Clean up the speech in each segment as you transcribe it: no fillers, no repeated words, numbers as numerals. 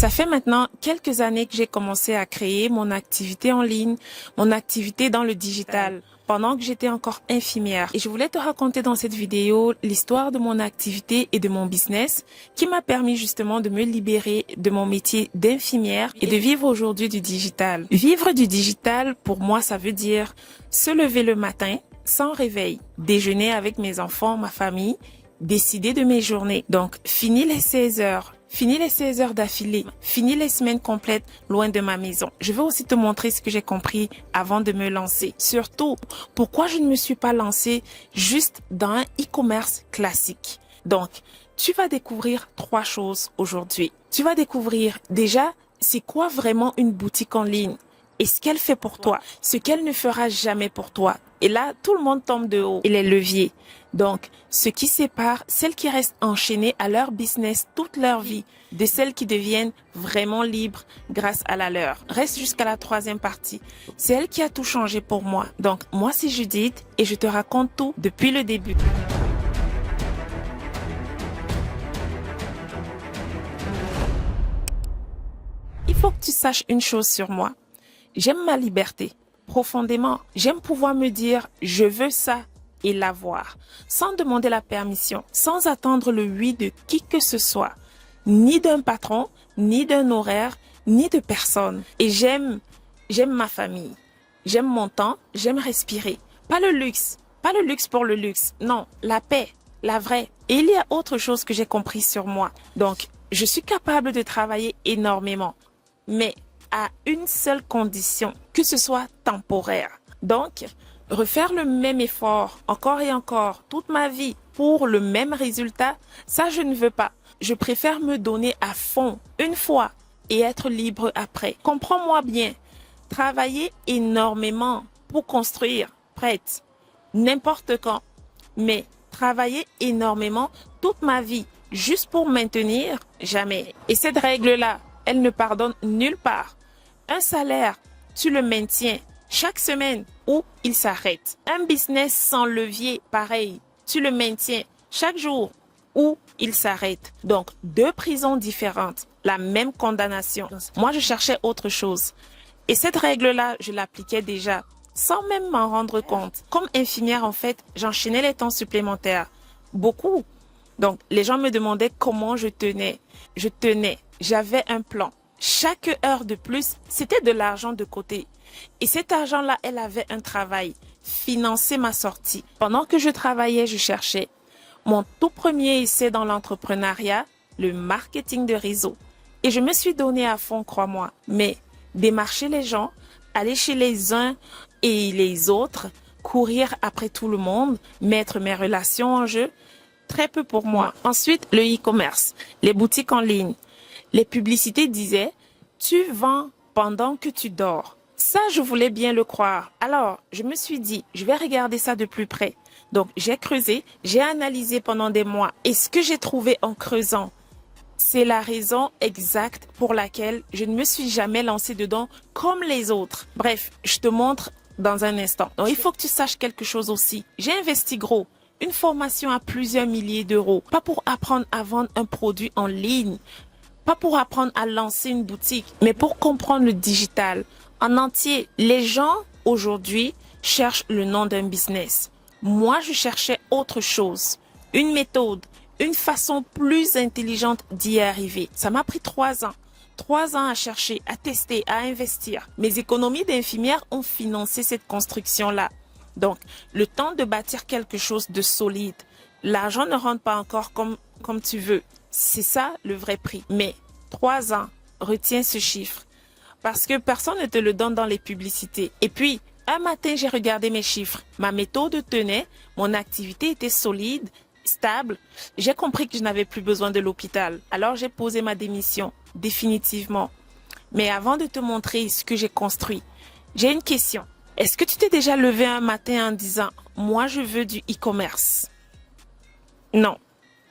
Ça fait maintenant quelques années que j'ai commencé à créer mon activité en ligne, mon activité dans le digital, pendant que j'étais encore infirmière. Et je voulais te raconter dans cette vidéo l'histoire de mon activité et de mon business qui m'a permis justement de me libérer de mon métier d'infirmière et de vivre aujourd'hui du digital. Vivre du digital, pour moi, ça veut dire se lever le matin sans réveil, déjeuner avec mes enfants, ma famille, décider de mes journées. Donc, fini les 16 heures. Fini les 16 heures d'affilée. Fini les semaines complètes loin de ma maison. Je veux aussi te montrer ce que j'ai compris avant de me lancer. Surtout, pourquoi je ne me suis pas lancée juste dans un e-commerce classique. Donc, tu vas découvrir 3 choses aujourd'hui. Tu vas découvrir déjà, c'est quoi vraiment une boutique en ligne et ce qu'elle fait pour toi, ce qu'elle ne fera jamais pour toi. Et là, tout le monde tombe de haut. Et les leviers. Donc, ce qui sépare celles qui restent enchaînées à leur business toute leur vie de celles qui deviennent vraiment libres grâce à la leur. Reste jusqu'à la 3e partie. C'est elle qui a tout changé pour moi. Donc, moi, c'est Judith et je te raconte tout depuis le début. Il faut que tu saches une chose sur moi. J'aime ma liberté, profondément. J'aime pouvoir me dire, je veux ça et l'avoir, sans demander la permission, sans attendre le oui de qui que ce soit, ni d'un patron, ni d'un horaire, ni de personne. Et j'aime ma famille, j'aime mon temps, j'aime respirer. Pas le luxe pour le luxe, non, la paix, la vraie. Et il y a autre chose que j'ai compris sur moi. Donc, je suis capable de travailler énormément, mais à une seule condition, que ce soit temporaire. Donc, refaire le même effort encore et encore toute ma vie pour le même résultat, ça je ne veux pas. Je préfère me donner à fond une fois et être libre après. Comprends-moi bien, travailler énormément pour construire, prête, n'importe quand, mais travailler énormément toute ma vie juste pour maintenir, jamais. Et cette règle-là, elle ne pardonne nulle part. Un salaire, tu le maintiens chaque semaine ou il s'arrête. Un business sans levier, pareil, tu le maintiens chaque jour ou il s'arrête. Donc, 2 prisons différentes, la même condamnation. Moi, je cherchais autre chose. Et cette règle-là, je l'appliquais déjà sans même m'en rendre compte. Comme infirmière, en fait, j'enchaînais les temps supplémentaires. Beaucoup. Donc, les gens me demandaient comment je tenais. Je tenais. J'avais un plan. Chaque heure de plus, c'était de l'argent de côté. Et cet argent-là, elle avait un travail, financer ma sortie. Pendant que je travaillais, je cherchais mon tout premier essai dans l'entrepreneuriat, le marketing de réseau. Et je me suis donné à fond, crois-moi. Mais démarcher les gens, aller chez les uns et les autres, courir après tout le monde, mettre mes relations en jeu, très peu pour moi. Ensuite, le e-commerce, les boutiques en ligne. Les publicités disaient, tu vends pendant que tu dors. Ça, je voulais bien le croire. Alors, je me suis dit, je vais regarder ça de plus près. Donc, j'ai creusé, j'ai analysé pendant des mois. Et ce que j'ai trouvé en creusant, c'est la raison exacte pour laquelle je ne me suis jamais lancée dedans comme les autres. Bref, je te montre dans un instant. Donc, il faut que tu saches quelque chose aussi. J'ai investi gros. Une formation à plusieurs milliers d'euros. Pas pour apprendre à vendre un produit en ligne. Pas pour apprendre à lancer une boutique, mais pour comprendre le digital en entier. Les gens aujourd'hui cherchent le nom d'un business. Moi, je cherchais autre chose, une méthode, une façon plus intelligente d'y arriver. Ça m'a pris 3 ans. 3 ans à chercher, à tester, à investir. Mes économies d'infirmière ont financé cette construction-là. Donc, le temps de bâtir quelque chose de solide. L'argent ne rentre pas encore comme tu veux. C'est ça le vrai prix. Mais 3 ans, retiens ce chiffre. Parce que personne ne te le donne dans les publicités. Et puis, un matin, j'ai regardé mes chiffres. Ma méthode tenait, mon activité était solide, stable. J'ai compris que je n'avais plus besoin de l'hôpital. Alors, j'ai posé ma démission, définitivement. Mais avant de te montrer ce que j'ai construit, j'ai une question. Est-ce que tu t'es déjà levé un matin en disant « Moi, je veux du e-commerce » ? Non.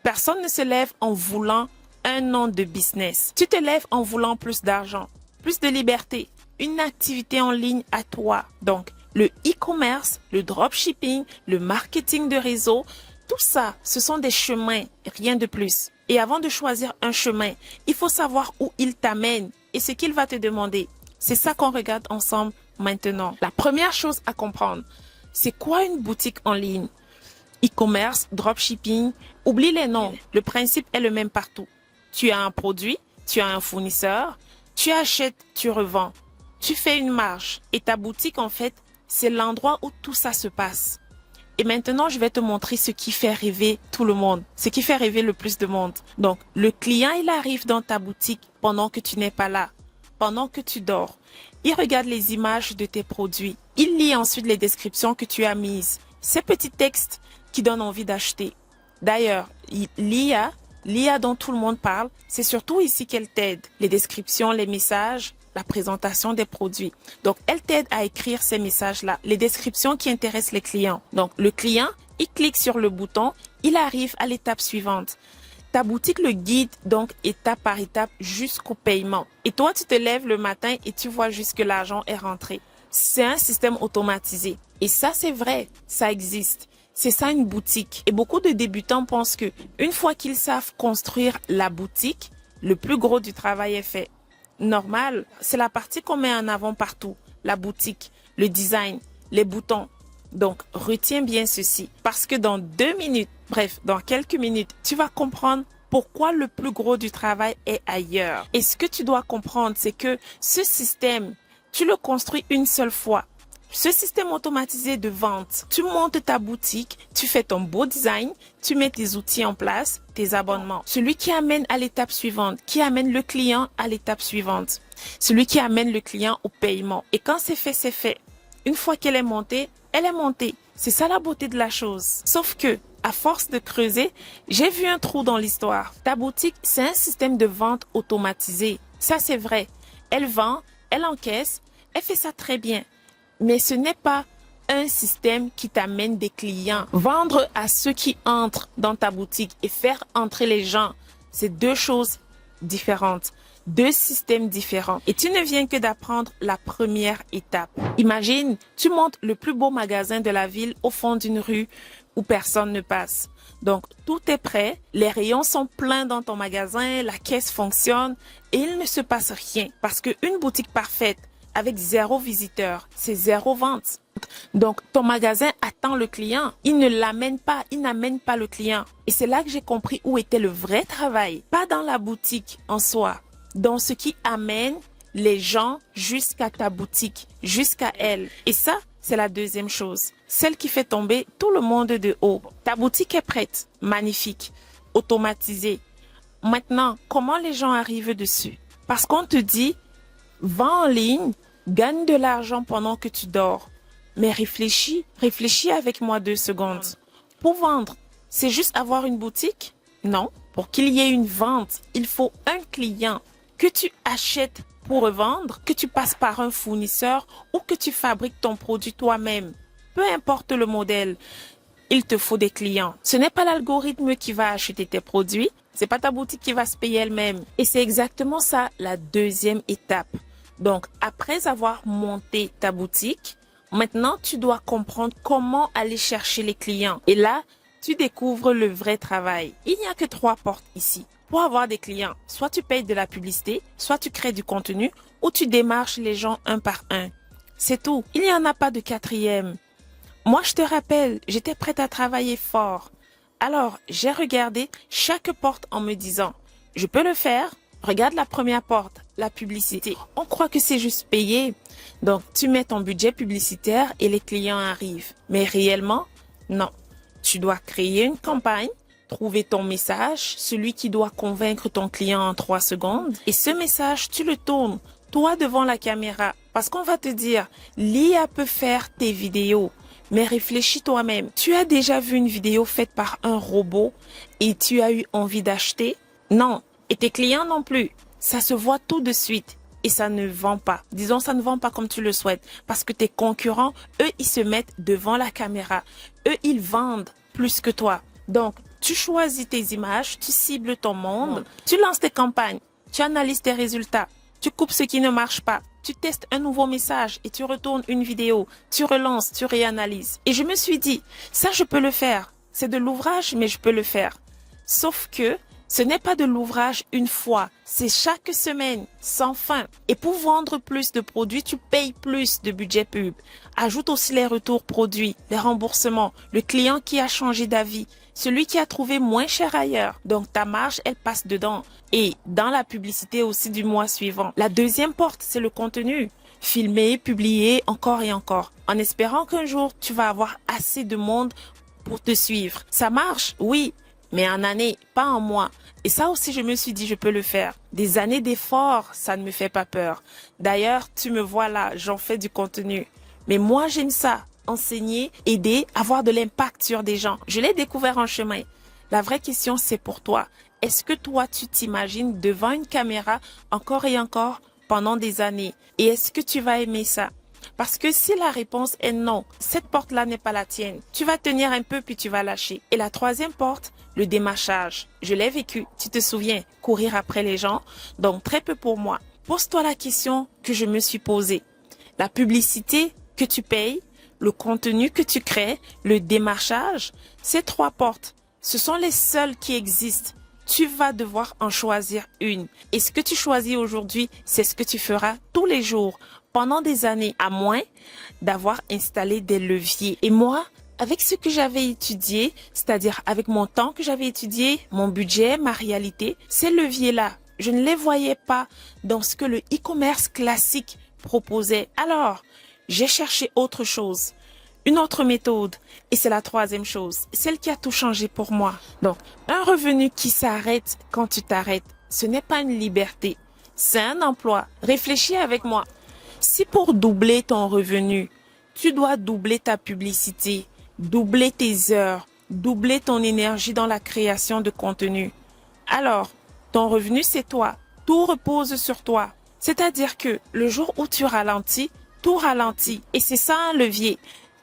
Personne ne se lève en voulant un nom de business. Tu te lèves en voulant plus d'argent, plus de liberté, une activité en ligne à toi. Donc, le e-commerce, le dropshipping, le marketing de réseau, tout ça, ce sont des chemins, rien de plus. Et avant de choisir un chemin, il faut savoir où il t'amène et ce qu'il va te demander. C'est ça qu'on regarde ensemble maintenant. La première chose à comprendre, c'est quoi une boutique en ligne? E-commerce, dropshipping, oublie les noms. Le principe est le même partout. Tu as un produit, tu as un fournisseur, tu achètes, tu revends. Tu fais une marge et ta boutique, en fait, c'est l'endroit où tout ça se passe. Et maintenant, je vais te montrer ce qui fait rêver tout le monde, ce qui fait rêver le plus de monde. Donc, le client, il arrive dans ta boutique pendant que tu n'es pas là, pendant que tu dors. Il regarde les images de tes produits. Il lit ensuite les descriptions que tu as mises. Ces petits textes qui donnent envie d'acheter. D'ailleurs, l'IA dont tout le monde parle, c'est surtout ici qu'elle t'aide. Les descriptions, les messages, la présentation des produits. Donc, elle t'aide à écrire ces messages-là, les descriptions qui intéressent les clients. Donc, le client, il clique sur le bouton, il arrive à l'étape suivante. Ta boutique le guide donc étape par étape jusqu'au paiement. Et toi, tu te lèves le matin et tu vois juste que l'argent est rentré. C'est un système automatisé. Et ça, c'est vrai, ça existe. C'est ça une boutique. Et beaucoup de débutants pensent que une fois qu'ils savent construire la boutique, le plus gros du travail est fait. Normal, c'est la partie qu'on met en avant partout. La boutique, le design, les boutons. Donc, retiens bien ceci. Parce que dans 2 minutes, bref, dans quelques minutes, tu vas comprendre pourquoi le plus gros du travail est ailleurs. Et ce que tu dois comprendre, c'est que ce système, tu le construis une seule fois. Ce système automatisé de vente, tu montes ta boutique, tu fais ton beau design, tu mets tes outils en place, tes abonnements. Celui qui amène à l'étape suivante, qui amène le client à l'étape suivante. Celui qui amène le client au paiement. Et quand c'est fait, c'est fait. Une fois qu'elle est montée, elle est montée. C'est ça la beauté de la chose. Sauf que, à force de creuser, j'ai vu un trou dans l'histoire. Ta boutique, c'est un système de vente automatisé. Ça, c'est vrai. Elle vend, elle encaisse, elle fait ça très bien. Mais ce n'est pas un système qui t'amène des clients. Vendre à ceux qui entrent dans ta boutique et faire entrer les gens, c'est 2 choses différentes, 2 systèmes différents. Et tu ne viens que d'apprendre la première étape. Imagine, tu montes le plus beau magasin de la ville au fond d'une rue où personne ne passe. Donc, tout est prêt, les rayons sont pleins dans ton magasin, la caisse fonctionne et il ne se passe rien. Parce qu'une boutique parfaite, avec 0 visiteur, c'est 0 vente. Donc, ton magasin attend le client. Il ne l'amène pas, il n'amène pas le client. Et c'est là que j'ai compris où était le vrai travail. Pas dans la boutique en soi, dans ce qui amène les gens jusqu'à ta boutique, jusqu'à elle. Et ça, c'est la deuxième chose. Celle qui fait tomber tout le monde de haut. Ta boutique est prête, magnifique, automatisée. Maintenant, comment les gens arrivent dessus? Parce qu'on te dit, vends en ligne, gagne de l'argent pendant que tu dors. Mais réfléchis avec moi 2 secondes. Pour vendre, c'est juste avoir une boutique? Non. Pour qu'il y ait une vente, il faut un client que tu achètes pour revendre, que tu passes par un fournisseur ou que tu fabriques ton produit toi-même. Peu importe le modèle, il te faut des clients. Ce n'est pas l'algorithme qui va acheter tes produits, c'est pas ta boutique qui va se payer elle-même. Et c'est exactement ça la deuxième étape. Donc, après avoir monté ta boutique, maintenant, tu dois comprendre comment aller chercher les clients. Et là, tu découvres le vrai travail. Il n'y a que 3 portes ici. Pour avoir des clients, soit tu payes de la publicité, soit tu crées du contenu, ou tu démarches les gens un par un. C'est tout. Il n'y en a pas de 4e. Moi, je te rappelle, j'étais prête à travailler fort. Alors, j'ai regardé chaque porte en me disant, je peux le faire. Regarde la première porte, la publicité. On croit que c'est juste payer. Donc, tu mets ton budget publicitaire et les clients arrivent. Mais réellement, non. Tu dois créer une campagne, trouver ton message, celui qui doit convaincre ton client en 3 secondes. Et ce message, tu le tournes, toi devant la caméra. Parce qu'on va te dire, l'IA peut faire tes vidéos. Mais réfléchis toi-même. Tu as déjà vu une vidéo faite par un robot et tu as eu envie d'acheter? Non. Et tes clients non plus. Ça se voit tout de suite et ça ne vend pas. Disons, ça ne vend pas comme tu le souhaites parce que tes concurrents, eux, ils se mettent devant la caméra. Eux, ils vendent plus que toi. Donc, tu choisis tes images, tu cibles ton monde, tu lances tes campagnes, tu analyses tes résultats, tu coupes ce qui ne marche pas, tu testes un nouveau message et tu retournes une vidéo, tu relances, tu réanalyses. Et je me suis dit, ça, je peux le faire. C'est de l'ouvrage, mais je peux le faire. Sauf que Ce n'est pas de l'ouvrage une fois, c'est chaque semaine, sans fin. Et pour vendre plus de produits, tu payes plus de budget pub. Ajoute aussi les retours produits, les remboursements, le client qui a changé d'avis, celui qui a trouvé moins cher ailleurs. Donc ta marge, elle passe dedans. Et dans la publicité aussi du mois suivant. La deuxième porte, c'est le contenu. Filmer, publier, encore et encore. En espérant qu'un jour, tu vas avoir assez de monde pour te suivre. Ça marche, oui, mais en année, pas en mois. Et ça aussi, je me suis dit, je peux le faire. Des années d'efforts, ça ne me fait pas peur. D'ailleurs, tu me vois là, j'en fais du contenu. Mais moi, j'aime ça. Enseigner, aider, avoir de l'impact sur des gens. Je l'ai découvert en chemin. La vraie question, c'est pour toi. Est-ce que toi, tu t'imagines devant une caméra encore et encore pendant des années? Et est-ce que tu vas aimer ça? Parce que si la réponse est non, cette porte-là n'est pas la tienne. Tu vas tenir un peu puis tu vas lâcher. Et la troisième porte, le démarchage. Je l'ai vécu, tu te souviens, courir après les gens. Donc très peu pour moi. Pose-toi la question que je me suis posée. La publicité que tu payes, le contenu que tu crées, le démarchage, ces trois portes, ce sont les seules qui existent. Tu vas devoir en choisir une. Et ce que tu choisis aujourd'hui, c'est ce que tu feras tous les jours, pendant des années, à moins d'avoir installé des leviers. Et moi, avec ce que j'avais étudié, c'est-à-dire avec mon temps que j'avais étudié, mon budget, ma réalité, ces leviers-là, je ne les voyais pas dans ce que le e-commerce classique proposait. Alors, j'ai cherché autre chose. Une autre méthode, et c'est la troisième chose, celle qui a tout changé pour moi. Donc, un revenu qui s'arrête quand tu t'arrêtes, ce n'est pas une liberté, c'est un emploi. Réfléchis avec moi. Si pour doubler ton revenu, tu dois doubler ta publicité, doubler tes heures, doubler ton énergie dans la création de contenu, alors ton revenu c'est toi, tout repose sur toi. C'est-à-dire que le jour où tu ralentis, tout ralentit, et c'est ça un levier.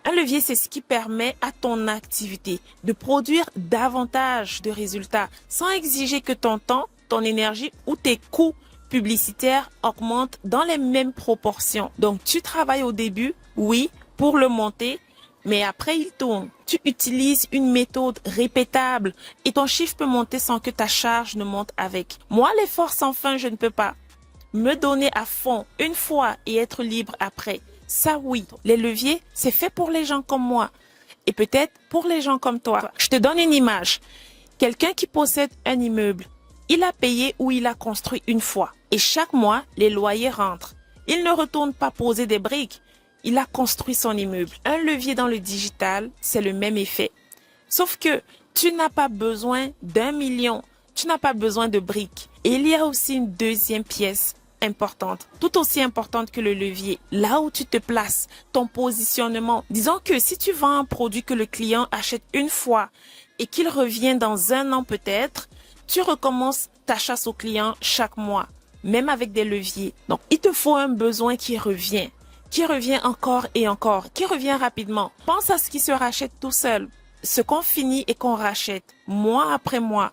Un levier, c'est ce qui permet à ton activité de produire davantage de résultats sans exiger que ton temps, ton énergie ou tes coûts publicitaires augmentent dans les mêmes proportions. Donc, tu travailles au début, oui, pour le monter, mais après, il tourne. Tu utilises une méthode répétable et ton chiffre peut monter sans que ta charge ne monte avec. Moi, l'effort sans fin, je ne peux pas. Me donner à fond une fois et être libre après. Ça oui, les leviers, c'est fait pour les gens comme moi et peut-être pour les gens comme toi. Je te donne une image. Quelqu'un qui possède un immeuble, il a payé ou il a construit une fois et chaque mois, les loyers rentrent. Il ne retourne pas poser des briques. Il a construit son immeuble. Un levier dans le digital, c'est le même effet. Sauf que tu n'as pas besoin d'1 million. Tu n'as pas besoin de briques. Et il y a aussi une deuxième pièce importante, tout aussi importante que le levier, là où tu te places, ton positionnement. Disons que si tu vends un produit que le client achète une fois et qu'il revient dans un an peut-être, tu recommences ta chasse au client chaque mois, même avec des leviers. Donc, il te faut un besoin qui revient encore et encore, qui revient rapidement. Pense à ce qui se rachète tout seul, ce qu'on finit et qu'on rachète, mois après mois,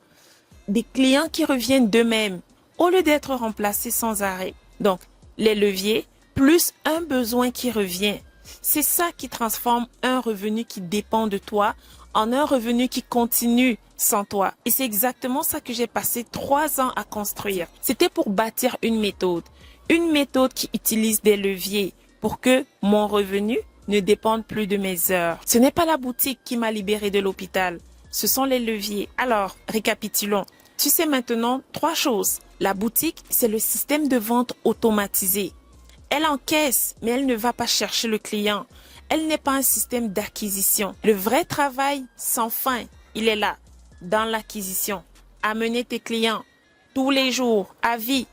des clients qui reviennent d'eux-mêmes, au lieu d'être remplacés sans arrêt. Donc, les leviers plus un besoin qui revient. C'est ça qui transforme un revenu qui dépend de toi en un revenu qui continue sans toi. Et c'est exactement ça que j'ai passé 3 ans à construire. C'était pour bâtir une méthode qui utilise des leviers pour que mon revenu ne dépende plus de mes heures. Ce n'est pas la boutique qui m'a libéré de l'hôpital. Ce sont les leviers. Alors, récapitulons. Tu sais maintenant 3 choses. La boutique, c'est le système de vente automatisé. Elle encaisse, mais elle ne va pas chercher le client. Elle n'est pas un système d'acquisition. Le vrai travail sans fin, il est là, dans l'acquisition. Amener tes clients tous les jours, à vie.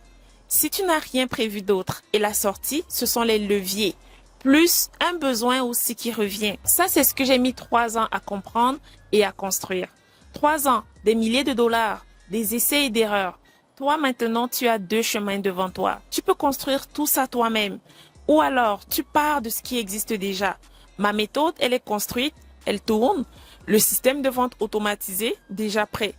Si tu n'as rien prévu d'autre, et la sortie, ce sont les leviers. Plus un besoin aussi qui revient. Ça, c'est ce que j'ai mis 3 ans à comprendre et à construire. 3 ans, des milliers de dollars, des essais et d'erreurs. Toi, maintenant, tu as 2 chemins devant toi. Tu peux construire tout ça toi-même. Ou alors, tu pars de ce qui existe déjà. Ma méthode, elle est construite, elle tourne. Le système de vente automatisé, déjà prêt.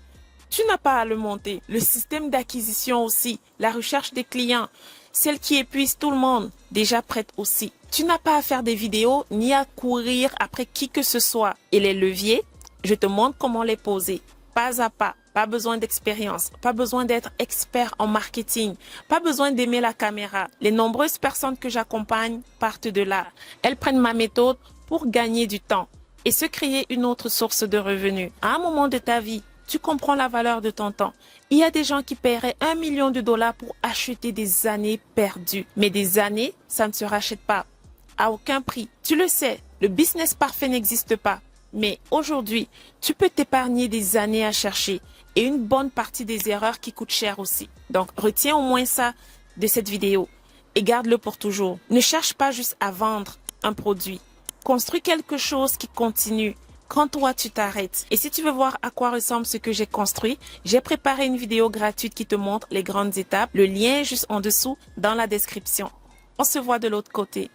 Tu n'as pas à le monter. Le système d'acquisition aussi, la recherche des clients, celle qui épuise tout le monde, déjà prête aussi. Tu n'as pas à faire des vidéos ni à courir après qui que ce soit. Et les leviers, je te montre comment les poser, pas à pas. Pas besoin d'expérience, pas besoin d'être expert en marketing, pas besoin d'aimer la caméra. Les nombreuses personnes que j'accompagne partent de là. Elles prennent ma méthode pour gagner du temps et se créer une autre source de revenus. À un moment de ta vie, tu comprends la valeur de ton temps. Il y a des gens qui paieraient $1 million pour acheter des années perdues. Mais des années, ça ne se rachète pas. À aucun prix. Tu le sais, le business parfait n'existe pas. Mais aujourd'hui, tu peux t'épargner des années à chercher et une bonne partie des erreurs qui coûtent cher aussi. Donc, retiens au moins ça de cette vidéo et garde-le pour toujours. Ne cherche pas juste à vendre un produit. Construis quelque chose qui continue quand toi tu t'arrêtes. Et si tu veux voir à quoi ressemble ce que j'ai construit, j'ai préparé une vidéo gratuite qui te montre les grandes étapes. Le lien est juste en dessous dans la description. On se voit de l'autre côté.